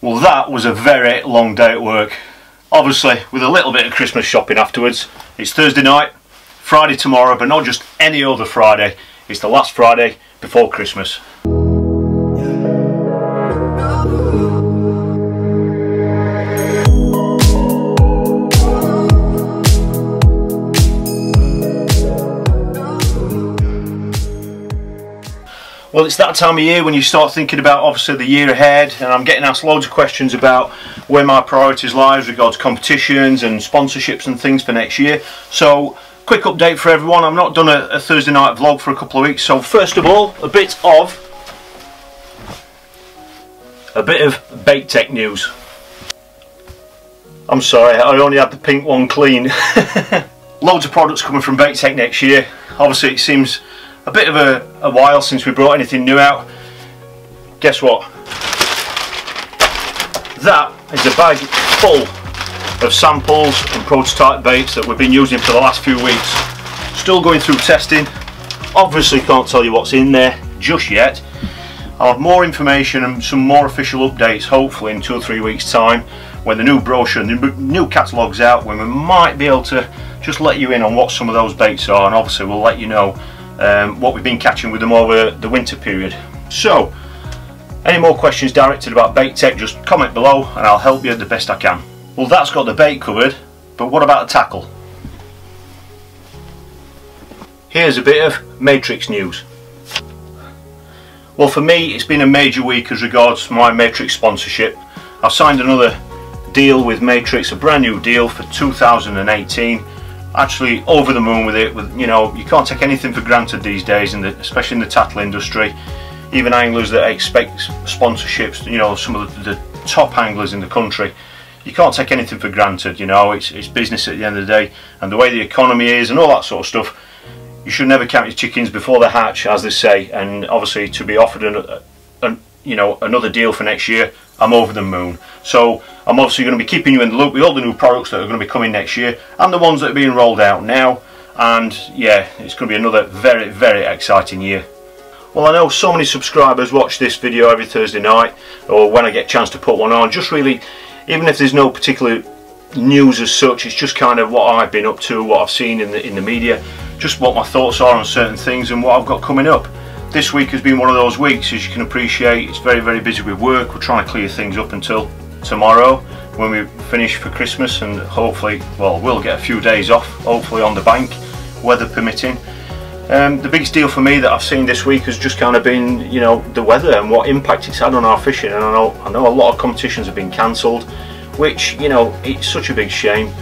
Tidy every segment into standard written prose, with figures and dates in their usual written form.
Well, that was a very long day at work. Obviously, with a little bit of Christmas shopping afterwards. It's Thursday night, Friday tomorrow, but not just any other Friday. It's the last Friday before Christmas. Well, it's that time of year when you start thinking about obviously the year ahead, and I'm getting asked loads of questions about where my priorities lie with regards to competitions and sponsorships and things for next year. So, quick update for everyone. I've not done a Thursday night vlog for a couple of weeks. So first of all, a bit of bait tech news. I'm sorry, I only had the pink one clean. Loads of products coming from Bait Tech next year. Obviously, it seems a bit of a while since we brought anything new out. Guess what? That is a bag full of samples and prototype baits that we've been using for the last few weeks. Still going through testing. Obviously can't tell you what's in there just yet. I'll have more information and some more official updates hopefully in 2 or 3 weeks time, when the new brochure and the new catalogue's out, when we might be able to just let you in on what some of those baits are, and obviously we'll let you know what we've been catching with them over the winter period. So, any more questions directed about Bait Tech, just comment below and I'll help you the best I can. Well, that's got the bait covered, but what about the tackle? Here's a bit of Matrix news. Well, for me it's been a major week as regards my Matrix sponsorship. I've signed another deal with Matrix, a brand new deal for 2018. Actually over the moon with it. You know, you can't take anything for granted these days, especially in the tackle industry. Even anglers that expect sponsorships, you know, some of the top anglers in the country, you can't take anything for granted. You know, it's business at the end of the day, and the way the economy is and all that sort of stuff, you should never count your chickens before they hatch, as they say. And obviously to be offered you know, another deal for next year, I'm over the moon. So I'm obviously going to be keeping you in the loop with all the new products that are going to be coming next year and the ones that are being rolled out now. And yeah, it's going to be another very, very exciting year. Well, I know so many subscribers watch this video every Thursday night, or when I get a chance to put one on. Just really, even if there's no particular news as such, it's just kind of what I've been up to, what I've seen in the media, just what my thoughts are on certain things and what I've got coming up. This week has been one of those weeks, as you can appreciate. It's very, very busy with work. We're trying to clear things up until tomorrow when we finish for Christmas, and hopefully, well, we'll get a few days off, hopefully on the bank, weather permitting. The biggest deal for me that I've seen this week has just kind of been, you know, the weather and what impact it's had on our fishing. And I know a lot of competitions have been cancelled, which, you know, it's such a big shame,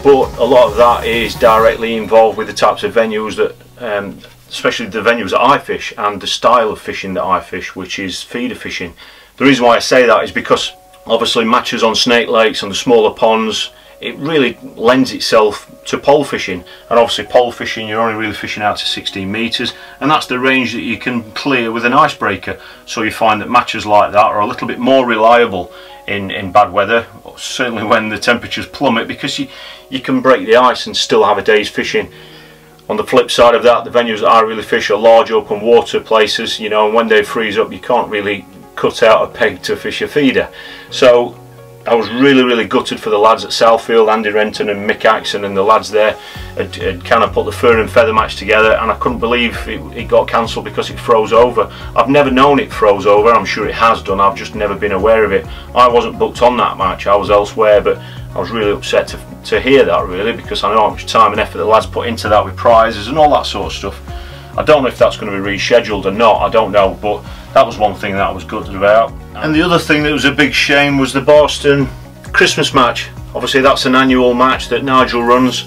but a lot of that is directly involved with the types of venues that especially the venues that I fish and the style of fishing that I fish, which is feeder fishing. The reason why I say that is because obviously matches on snake lakes and the smaller ponds, it really lends itself to pole fishing. And obviously pole fishing, you're only really fishing out to 16 metres, and that's the range that you can clear with an icebreaker. So you find that matches like that are a little bit more reliable in bad weather, certainly when the temperatures plummet, because you can break the ice and still have a day's fishing. On the flip side of that, the venues that I really fish are large open water places, you know, and when they freeze up you can't really cut out a peg to fish a feeder. So I was really, really gutted for the lads at Southfield, Andy Renton and Mick Axon, and the lads there had kind of put the fur and feather match together, and I couldn't believe it got cancelled because it froze over. I've never known it froze over. I'm sure it has done, I've just never been aware of it. I wasn't booked on that match, I was elsewhere, but I was really upset to hear that, really, because I know how much time and effort the lads put into that with prizes and all that sort of stuff. I don't know if that's going to be rescheduled or not, I don't know, but that was one thing that I was gutted about. And the other thing that was a big shame was the Barston Christmas match. Obviously that's an annual match that Nigel runs.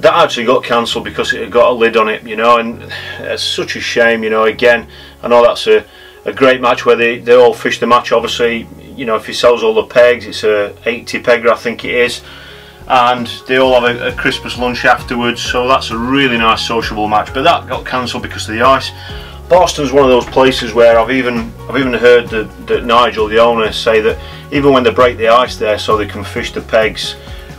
That actually got cancelled because it had got a lid on it, you know, and it's such a shame, you know. Again, I know that's a great match where they all fish the match. Obviously, you know, if he sells all the pegs, it's a 80 pegger I think it is, and they all have a Christmas lunch afterwards, so that's a really nice sociable match. But that got cancelled because of the ice. Barston's one of those places where I've even heard that Nigel, the owner, say that even when they break the ice there so they can fish the pegs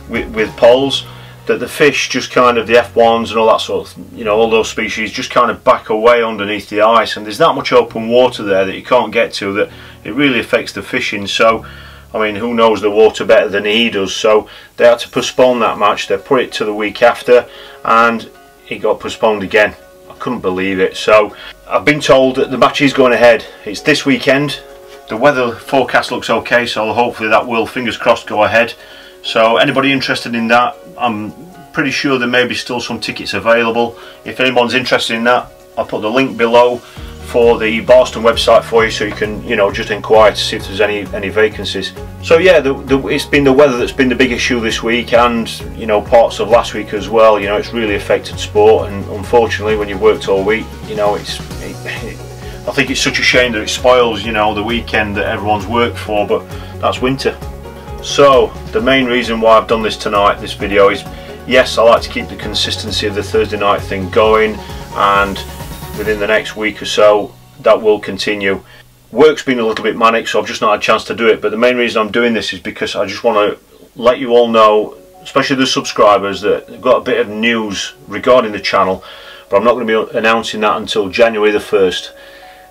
with poles, that the fish just kind of, the F1s and all that sort of, you know, all those species just kind of back away underneath the ice, and there's that much open water there that you can't get to, that it really affects the fishing. So I mean, who knows the water better than he does, so they had to postpone that match. They put it to the week after and it got postponed again. I couldn't believe it. So I've been told that the match is going ahead. It's this weekend. The weather forecast looks okay, so hopefully that will, fingers crossed, go ahead. So anybody interested in that, I'm pretty sure there may be still some tickets available. If anyone's interested in that, I'll put the link below for the Barston website for you, so you can, you know, just inquire to see if there's any vacancies. So yeah, it's been the weather that's been the big issue this week, and you know, parts of last week as well. You know, it's really affected sport, and unfortunately when you've worked all week, you know, I think it's such a shame that it spoils, you know, the weekend that everyone's worked for, but that's winter. So the main reason why I've done this tonight, this video, is yes, I like to keep the consistency of the Thursday night thing going, and within the next week or so that will continue. Work's been a little bit manic, so I've just not had a chance to do it, but the main reason I'm doing this is because I just want to let you all know, especially the subscribers, that I've got a bit of news regarding the channel, but I'm not going to be announcing that until January the 1st.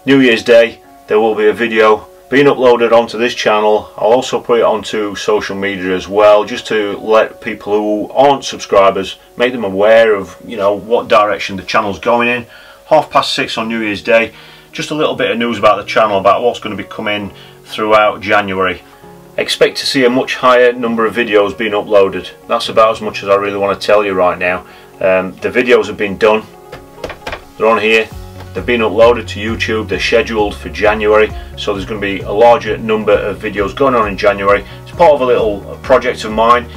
New Year's Day there will be a video being uploaded onto this channel. I'll also put it onto social media as well, just to let people who aren't subscribers, make them aware of, you know, what direction the channel's going in. 6:30 on New Year's Day, just a little bit of news about the channel, about what's going to be coming throughout January. Expect to see a much higher number of videos being uploaded. That's about as much as I really want to tell you right now. The videos have been done, they're on here, they've been uploaded to YouTube, they're scheduled for January, so there's going to be a larger number of videos going on in January. It's part of a little project of mine.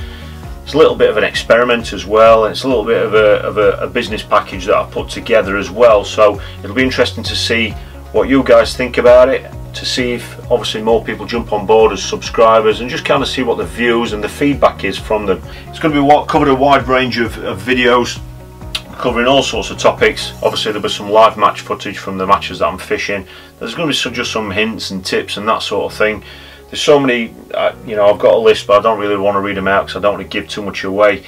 It's a little bit of an experiment as well, and it's a little bit of a business package that I've put together as well, so it'll be interesting to see what you guys think about it, to see if obviously more people jump on board as subscribers, and just kind of see what the views and the feedback is from them. It's going to be covered a wide range of videos covering all sorts of topics. Obviously there'll be some live match footage from the matches that I'm fishing. There's going to be just some hints and tips and that sort of thing. There's so many, you know, I've got a list, but I don't really want to read them out because I don't want to give too much away.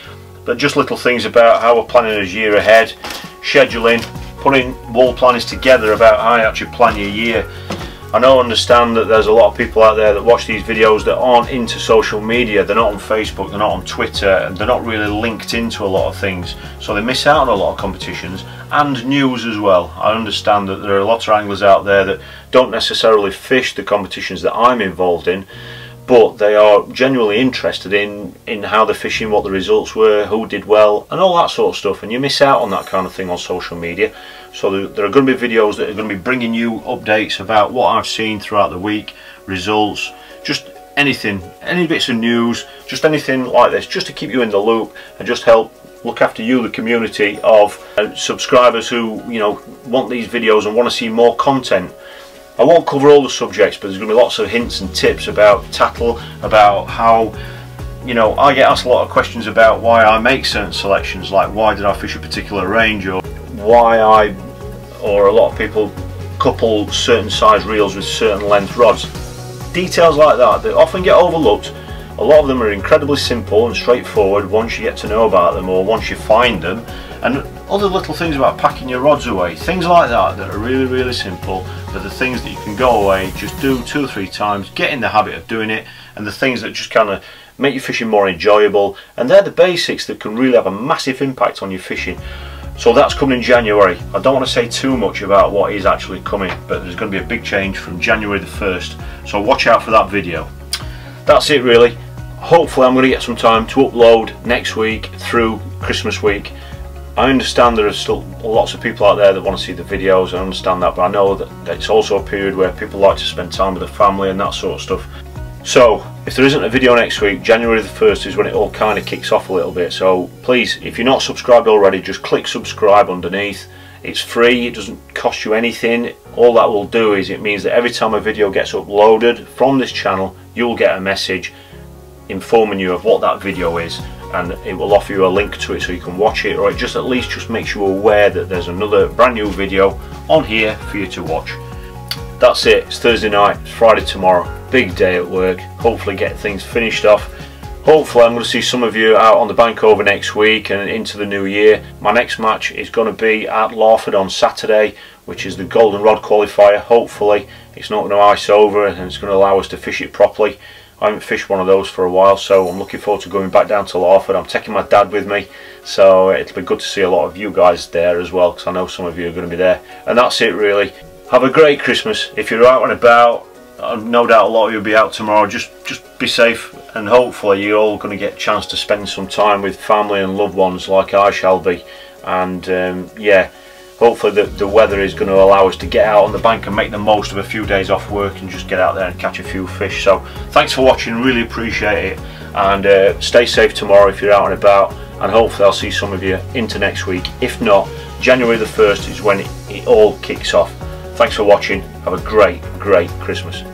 But just little things about how we're planning a year ahead, scheduling, putting wall plannings together about how you actually plan your year. I know, understand that there's a lot of people out there that watch these videos that aren't into social media. They're not on Facebook, they're not on Twitter, and they're not really linked into a lot of things, so they miss out on a lot of competitions and news as well. I understand that there are a lot of anglers out there that don't necessarily fish the competitions that I'm involved in, but they are genuinely interested in how they're fishing, what the results were, who did well, and all that sort of stuff, and you miss out on that kind of thing on social media. So there are going to be videos that are going to be bringing you updates about what I've seen throughout the week, results, just anything, any bits of news, just anything like this, just to keep you in the loop and just help look after you, the community of subscribers who, you know, want these videos and want to see more content. I won't cover all the subjects, but there's going to be lots of hints and tips about tackle, about how, you know, I get asked a lot of questions about why I make certain selections, like why did I fish a particular range, or why or a lot of people couple certain size reels with certain length rods. Details like that often get overlooked. A lot of them are incredibly simple and straightforward once you get to know about them, or once you find them, and other little things about packing your rods away, things like that are really simple, but the things that you can go away, just do 2 or 3 times, get in the habit of doing it, and the things that just kind of make your fishing more enjoyable, and they're the basics that can really have a massive impact on your fishing. So that's coming in January. I don't want to say too much about what is actually coming, but there's going to be a big change from January the 1st, so watch out for that video. That's it really. Hopefully I'm going to get some time to upload next week through Christmas week. I understand there are still lots of people out there that want to see the videos, I understand that, but I know that it's also a period where people like to spend time with their family and that sort of stuff. So if there isn't a video next week, January the 1st is when it all kind of kicks off a little bit, so please, if you're not subscribed already, just click subscribe underneath. It's free, it doesn't cost you anything. All that will do is it means that every time a video gets uploaded from this channel, you'll get a message informing you of what that video is, and it will offer you a link to it so you can watch it, or it just at least just makes you aware that there's another brand new video on here for you to watch. That's it. It's Thursday night, it's Friday tomorrow, big day at work. Hopefully get things finished off. Hopefully I'm going to see some of you out on the bank over next week and into the new year. My next match is going to be at Lawford on Saturday, which is the Golden Rod qualifier. Hopefully it's not going to ice over and it's going to allow us to fish it properly. I haven't fished one of those for a while, so I'm looking forward to going back down to Lawford. I'm taking my dad with me, so it'll be good to see a lot of you guys there as well, because I know some of you are going to be there. And that's it really. Have a great Christmas. If you're out and about, no doubt a lot of you will be out tomorrow. Just be safe, and hopefully you're all going to get a chance to spend some time with family and loved ones like I shall be. And yeah, hopefully the weather is going to allow us to get out on the bank and make the most of a few days off work and just get out there and catch a few fish. So thanks for watching, really appreciate it, and stay safe tomorrow if you're out and about, and hopefully I'll see some of you into next week. If not, January the 1st is when it all kicks off. Thanks for watching. Have a great Christmas.